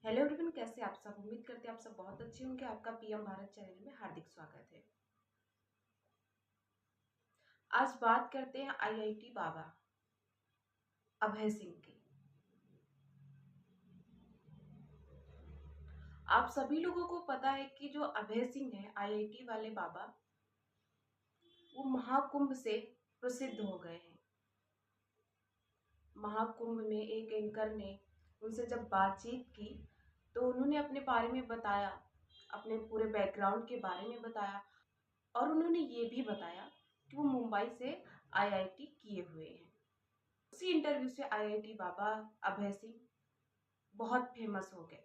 Hello everyone, कैसे आप सब। उम्मीद करते हैं आप सब बहुत अच्छे होंगे। आपका पीएम भारत चैनल में हार्दिक स्वागत है। आज बात करते हैं आईआईटी बाबा अभय सिंह की। आप सभी लोगों को पता है कि जो अभय सिंह है आईआईटी वाले बाबा, वो महाकुंभ से प्रसिद्ध हो गए हैं। महाकुंभ में एक एंकर ने उनसे जब बातचीत की तो उन्होंने अपने बारे में बताया, अपने पूरे बैकग्राउंड के बारे में बताया, और उन्होंने ये भी बताया कि वो मुंबई से आईआईटी किए हुए हैं। उसी इंटरव्यू से आईआईटी बाबा अभय सिंह बहुत फेमस हो गए।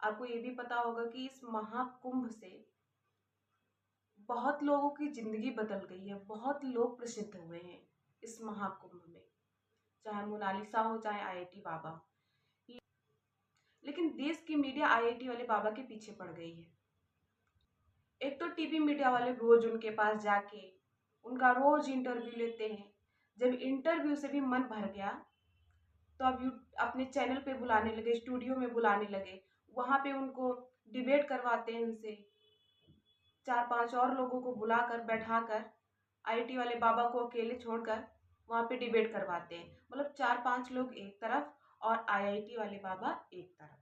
आपको ये भी पता होगा कि इस महाकुंभ से बहुत लोगों की जिंदगी बदल गई है। बहुत लोग प्रसिद्ध हुए हैं इस महाकुंभ में, चाहे मोनालिसा हो चाहे आईआईटी बाबा। लेकिन देश की मीडिया आईआईटी वाले बाबा के पीछे पड़ गई है। एक तो टीवी मीडिया वाले रोज उनके पास जाके उनका रोज इंटरव्यू लेते हैं। जब इंटरव्यू से भी मन भर गया तो अब अपने चैनल पे बुलाने लगे, स्टूडियो में बुलाने लगे। वहां पे उनको डिबेट करवाते हैं। उनसे 4-5 और लोगों को बुलाकर बैठाकर आईआईटी वाले बाबा को अकेले छोड़कर वहां पे डिबेट करवाते हैं। मतलब 4-5 लोग एक तरफ और आईआईटी वाले बाबा एक तरफ।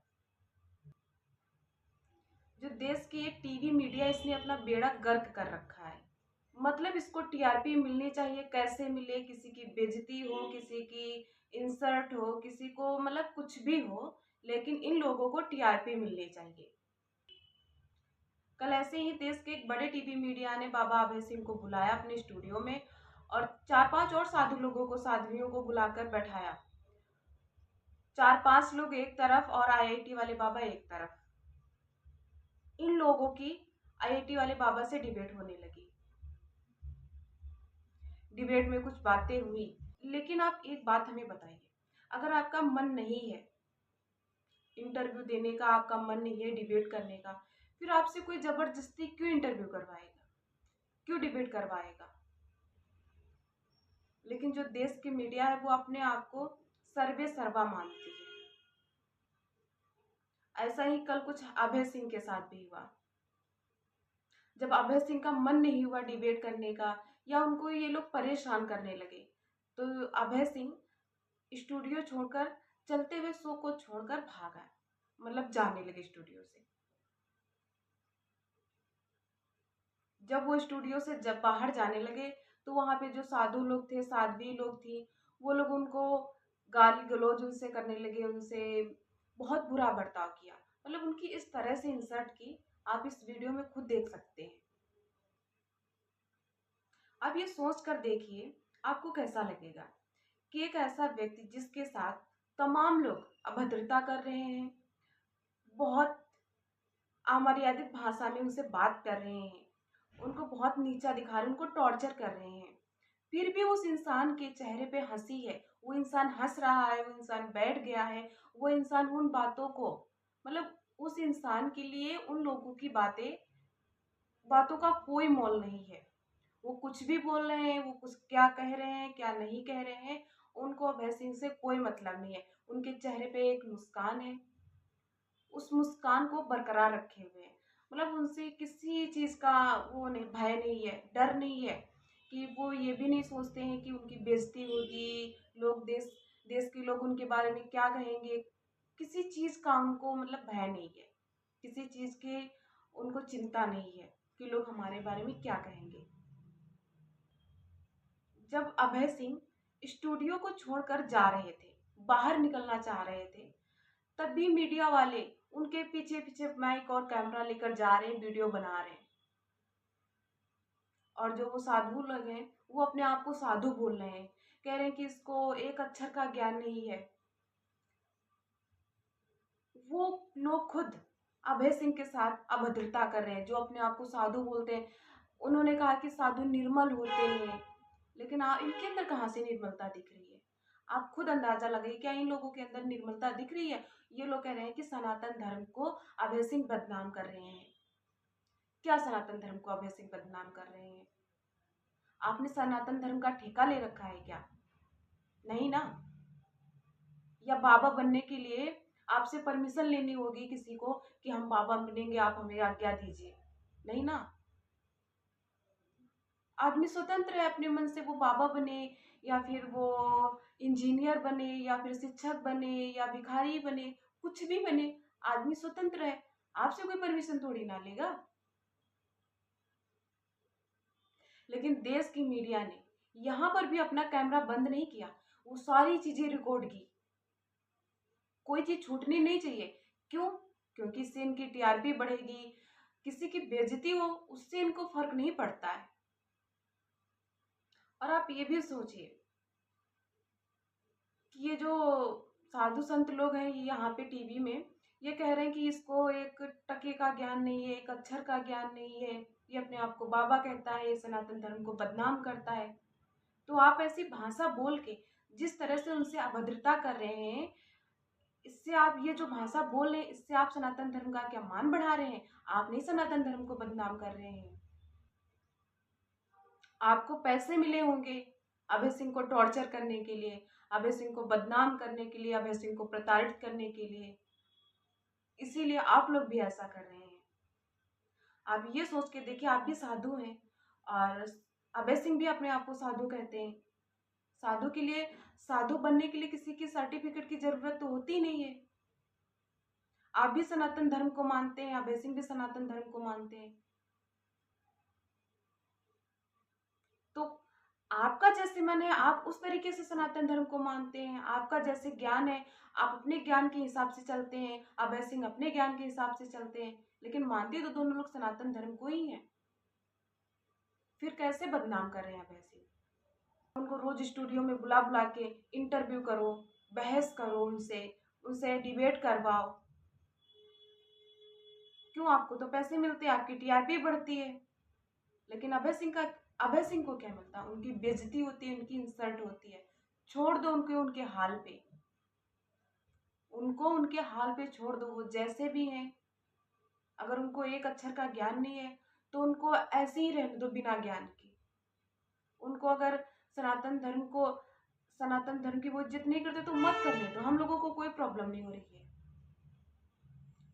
जो देश की एक टीवी मीडिया, इसने अपना बेड़ा गर्क कर रखा है। मतलब इसको टीआरपी मिलनी चाहिए, कैसे मिले, किसी की बेइज्जती हो, किसी की इंसल्ट हो, किसी को मतलब कुछ भी हो, लेकिन इन लोगों को टीआरपी मिलनी चाहिए। कल ऐसे ही देश के एक बड़े टीवी मीडिया ने बाबा अभय सिंह को बुलाया अपने स्टूडियो में और 4-5 और साधु लोगों को, साध्वियों को बुलाकर बैठाया। 4-5 लोग एक तरफ और आईआईटी वाले बाबा एक तरफ। इन लोगों की आईआईटी वाले बाबा से डिबेट होने लगी। डिबेट में कुछ बातें हुई। लेकिन आप एक बात हमें बताइए, अगर आपका मन नहीं है इंटरव्यू देने का, आपका मन नहीं है डिबेट करने का, फिर आपसे कोई जबरदस्ती क्यों इंटरव्यू करवाएगा, क्यों डिबेट करवाएगा। लेकिन जो देश की मीडिया है वो अपने आप को सर्वे सर्वा मानती है। ऐसा ही कल कुछ अभय सिंह के साथ भी हुआ। जब अभय सिंह का मन नहीं हुआ डिबेट करने का या उनको ये लोग परेशान करने लगे, तो अभय सिंह स्टूडियो छोड़कर, चलते हुए शो को छोड़कर भागा। मतलब जाने लगे स्टूडियो से। जब वो स्टूडियो से जब बाहर जाने लगे तो वहां पे जो साधु लोग थे, साध्वी लोग थी, वो लोग उनको गाली गलौज उनसे करने लगे, उनसे बहुत बुरा बर्ताव किया। मतलब उनकी इस तरह से इंसल्ट की। आप इस वीडियो में खुद देख सकते हैं। अब ये सोच कर देखिए आपको कैसा लगेगा कि एक ऐसा व्यक्ति जिसके साथ तमाम लोग अभद्रता कर रहे हैं, बहुत अमर्यादित भाषा में उनसे बात कर रहे हैं, उनको बहुत नीचा दिखा रहे हैं, उनको टॉर्चर कर रहे हैं, फिर भी उस इंसान के चेहरे पे हंसी है। वो इंसान हंस रहा है, वो इंसान बैठ गया है, वो इंसान उन बातों को, मतलब उस इंसान के लिए उन लोगों की बातों का कोई मोल नहीं है। वो कुछ भी बोल रहे हैं, वो कुछ क्या कह रहे हैं क्या नहीं कह रहे हैं, उनको अभय सिंह से कोई मतलब नहीं है। उनके चेहरे पे एक मुस्कान है, उस मुस्कान को बरकरार रखे हुए हैं। मतलब उनसे किसी चीज का वो नहीं, भय नहीं है, डर नहीं है, कि वो ये भी नहीं सोचते हैं कि उनकी बेइज्जती होगी, लोग देश के लोग उनके बारे में क्या कहेंगे। किसी चीज का उनको मतलब भय नहीं है, किसी चीज के उनको चिंता नहीं है कि लोग हमारे बारे में क्या कहेंगे। जब अभय सिंह स्टूडियो को छोड़कर जा रहे थे, बाहर निकलना चाह रहे थे, तब भी मीडिया वाले उनके पीछे पीछे माइक और कैमरा लेकर जा रहे हैं, वीडियो बना रहे हैं। और जो वो साधु लोग हैं वो अपने आप को साधु बोल रहे हैं, कह रहे हैं कि इसको एक अक्षर का ज्ञान नहीं है। वो लोग खुद अभय सिंह के साथ अभद्रता कर रहे हैं, जो अपने आप को साधु बोलते हैं। उन्होंने कहा कि साधु निर्मल होते हैं, लेकिन इनके अंदर कहाँ से निर्मलता दिख रही है। आप खुद अंदाजा लगाइए, क्या इन लोगों के अंदर निर्मलता दिख रही है। ये लोग कह रहे हैं कि सनातन धर्म को अभय सिंह बदनाम कर रहे हैं। क्या सनातन धर्म को अभय सिंह बदनाम कर रहे हैं? आपने सनातन धर्म का ठेका ले रखा है क्या? नहीं ना। या बाबा बनने के लिए आपसे परमिशन लेनी होगी किसी को कि हम बाबा बनेंगे, आप हमें आज्ञा दीजिए। नहीं ना। आदमी स्वतंत्र है अपने मन से, वो बाबा बने या फिर वो इंजीनियर बने या फिर शिक्षक बने या भिखारी बने, कुछ भी बने, आदमी स्वतंत्र है। आपसे कोई परमिशन थोड़ी ना लेगा। लेकिन देश की मीडिया ने यहाँ पर भी अपना कैमरा बंद नहीं किया, वो सारी चीजें रिकॉर्ड की। कोई चीज छूटनी नहीं चाहिए। क्यों? क्योंकि इससे इनकी टीआरपी बढ़ेगी, किसी की बेइज्जती हो उससे इनको फर्क नहीं पड़ता है। और आप ये भी सोचिए कि ये जो साधु संत लोग हैं ये यहाँ पे टीवी में ये कह रहे हैं कि इसको एक टके का ज्ञान नहीं है, एक अक्षर का ज्ञान नहीं है, ये अपने आप को बाबा कहता है, ये सनातन धर्म को बदनाम करता है। तो आप ऐसी भाषा बोल के जिस तरह से उनसे अभद्रता कर रहे हैं, इससे आप ये जो भाषा बोल रहे हैं इससे आप सनातन धर्म का क्या मान बढ़ा रहे हैं? आप नहीं सनातन धर्म को बदनाम कर रहे हैं। आपको पैसे मिले होंगे अभय सिंह को टॉर्चर करने के लिए, अभय सिंह को बदनाम करने के लिए, अभय सिंह को प्रताड़ित करने के लिए, इसीलिए आप लोग भी ऐसा कर रहे हैं। आप ये सोच के देखिए, आप भी साधु हैं और अभय सिंह भी अपने आप को साधु कहते हैं। साधु के लिए, साधु बनने के लिए किसी की सर्टिफिकेट की जरूरत तो होती नहीं है। आप भी सनातन धर्म को मानते हैं, अभय सिंह भी सनातन धर्म को मानते हैं। तो आपका जैसे मन है आप उस तरीके से सनातन धर्म को मानते हैं, आपका जैसे ज्ञान है आप अपने ज्ञान के हिसाब से चलते हैं, अभय सिंह अपने ज्ञान के हिसाब से चलते हैं, लेकिन मानते तो दोनों लोग सनातन धर्म को ही हैं। फिर कैसे बदनाम कर रहे हैं अभय सिंह? उनको रोज स्टूडियो में बुला बुला के इंटरव्यू करो, बहस करो, उनसे उनसे डिबेट करवाओ। क्यों? आपको तो पैसे मिलते हैं, आपकी टीआरपी बढ़ती है। लेकिन अभय सिंह को क्या मिलता है? उनकी बेइज्जती होती है, उनकी इंसल्ट होती है। छोड़ दो उनके उनके हाल पे, उनको उनके हाल पे छोड़ दो, वो जैसे भी हैं। अगर उनको एक अक्षर का ज्ञान नहीं है तो उनको ऐसे ही रहने दो बिना ज्ञान के। उनको अगर सनातन धर्म को सनातन धर्म की वो इज्जत नहीं करते तो मत करने दो, हम लोगों को कोई प्रॉब्लम नहीं हो रही है।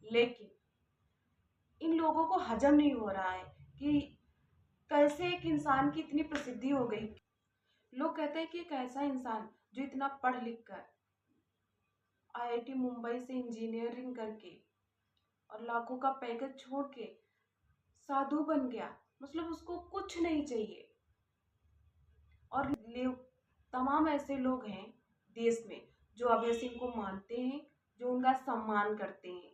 लेकिन इन लोगों को हजम नहीं हो रहा है कि कैसे एक इंसान की इतनी प्रसिद्धि हो गई। लोग कहते हैं कि एक ऐसा इंसान जो इतना पढ़ लिख कर आईआईटी मुंबई से इंजीनियरिंग करके और लाखों का पैकेज छोड़ के साधु बन गया, मतलब उसको कुछ नहीं चाहिए। और तमाम ऐसे लोग हैं देश में जो अभय सिंह को मानते हैं, जो उनका सम्मान करते हैं।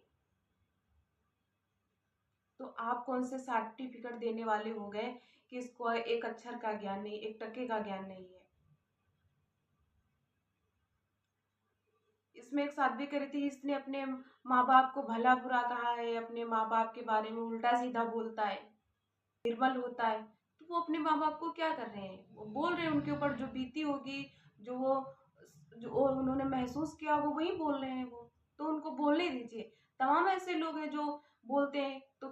तो आप कौन से सर्टिफिकेट देने वाले हो गए कि इसको एक अक्षर का ज्ञान नहीं, एक टके का ज्ञान नहीं है? इसमें एक साध्वी करी थी, इसने अपने माँ बाप को भला बुरा कहा है, अपने माँ बाप के बारे में उल्टा सीधा बोलता है, निर्बल होता है। तो वो अपने माँ बाप को क्या कर रहे हैं? वो बोल रहे हैं, उनके ऊपर जो बीती होगी, जो उन्होंने महसूस किया वो वही बोल रहे हैं वो। तो उनको बोलने दीजिए। तमाम ऐसे लोग हैं जो बोलते हैं तो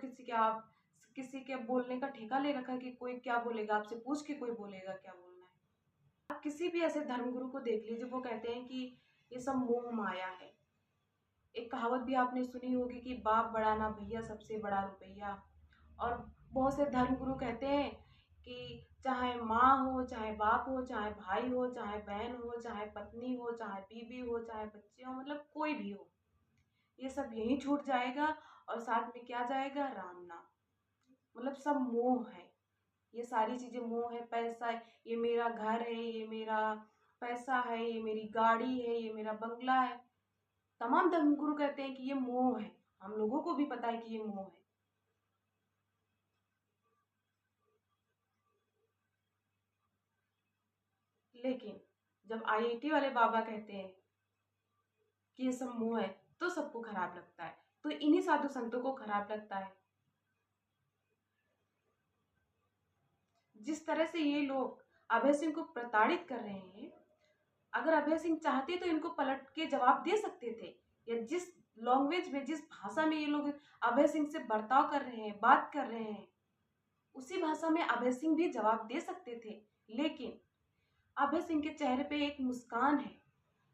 किसी के बोलने का ठेका ले रखा है कि कोई क्या बोलेगा, आपसे पूछ के कोई बोलेगा क्या बोलना है। आप किसी भी ऐसे धर्मगुरु को देख लीजिए, वो कहते हैं कि ये सब मोह माया है। एक कहावत भी आपने सुनी होगी कि बाप बड़ा ना भैया, सबसे बड़ा रुपया। और बहुत से धर्मगुरु कहते हैं कि चाहे माँ हो, चाहे बाप हो, चाहे भाई हो, चाहे बहन हो, चाहे पत्नी हो, चाहे बीवी हो, चाहे बच्चे हो, मतलब कोई भी हो, ये सब यहीं छूट जाएगा और साथ में क्या जाएगा? राम नाम। मतलब सब मोह है, ये सारी चीजें मोह है। पैसा है, ये मेरा घर है, ये मेरा पैसा है, ये मेरी गाड़ी है, ये मेरा बंगला है। तमाम धर्मगुरु कहते हैं कि ये मोह है, हम लोगों को भी पता है कि ये मोह है। लेकिन जब आईआईटी वाले बाबा कहते हैं कि ये सब मोह है तो सबको खराब लगता है, तो इन्हीं साधु संतों को खराब लगता है। जिस तरह से ये लोग अभय सिंह को प्रताड़ित कर रहे हैं, अगर अभय सिंह चाहते तो इनको पलट के जवाब दे सकते थे, या जिस लैंग्वेज में, जिस भाषा में ये लोग अभय सिंह से बर्ताव कर रहे हैं, बात कर रहे हैं, उसी भाषा में अभय सिंह भी जवाब दे सकते थे। लेकिन अभय सिंह के चेहरे पे एक मुस्कान है,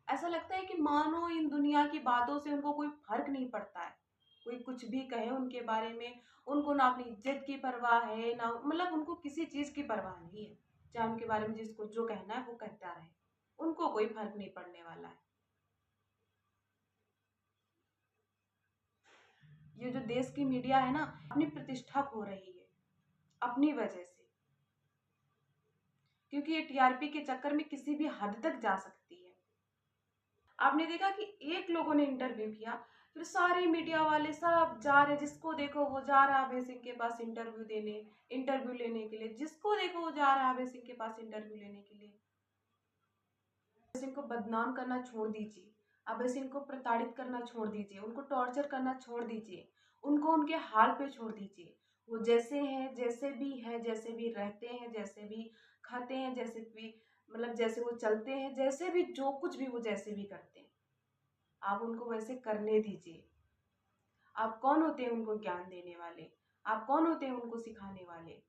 ऐसा लगता है कि मानो इन दुनिया की बातों से उनको कोई फर्क नहीं पड़ता है। कोई कुछ भी कहे उनके बारे में, उनको ना अपनी इज्जत की परवाह है, ना मतलब उनको किसी चीज की परवाह नहीं है। चाहे उनके बारे में जिसको जो कहना है वो कहता रहे, उनको कोई फर्क नहीं पड़ने वाला है। ये जो देश की मीडिया है ना, अपनी प्रतिष्ठा खो रही है अपनी वजह से, क्योंकि ये टीआरपी के चक्कर में किसी भी हद तक जा सकती है। आपने देखा कि एक लोगों ने इंटरव्यू किया, फिर सारे मीडिया वाले सब जा रहे, जिसको देखो वो जा रहा है अभय सिंह के पास इंटरव्यू लेने के लिए, जिसको देखो वो जा रहा है अभय सिंह के पास इंटरव्यू लेने के लिए। अभय सिंह को बदनाम करना छोड़ दीजिए, अभय सिंह को प्रताड़ित करना छोड़ दीजिए, उनको टॉर्चर करना छोड़ दीजिए, उनको उनके हाल पे छोड़ दीजिए। वो जैसे हैं, जैसे भी है, जैसे भी रहते हैं, जैसे भी खाते हैं, जैसे भी मतलब जैसे वो चलते हैं, जैसे भी जो कुछ भी वो जैसे भी करते हैं, आप उनको वैसे करने दीजिए। आप कौन होते हैं उनको ज्ञान देने वाले? आप कौन होते हैं उनको सिखाने वाले?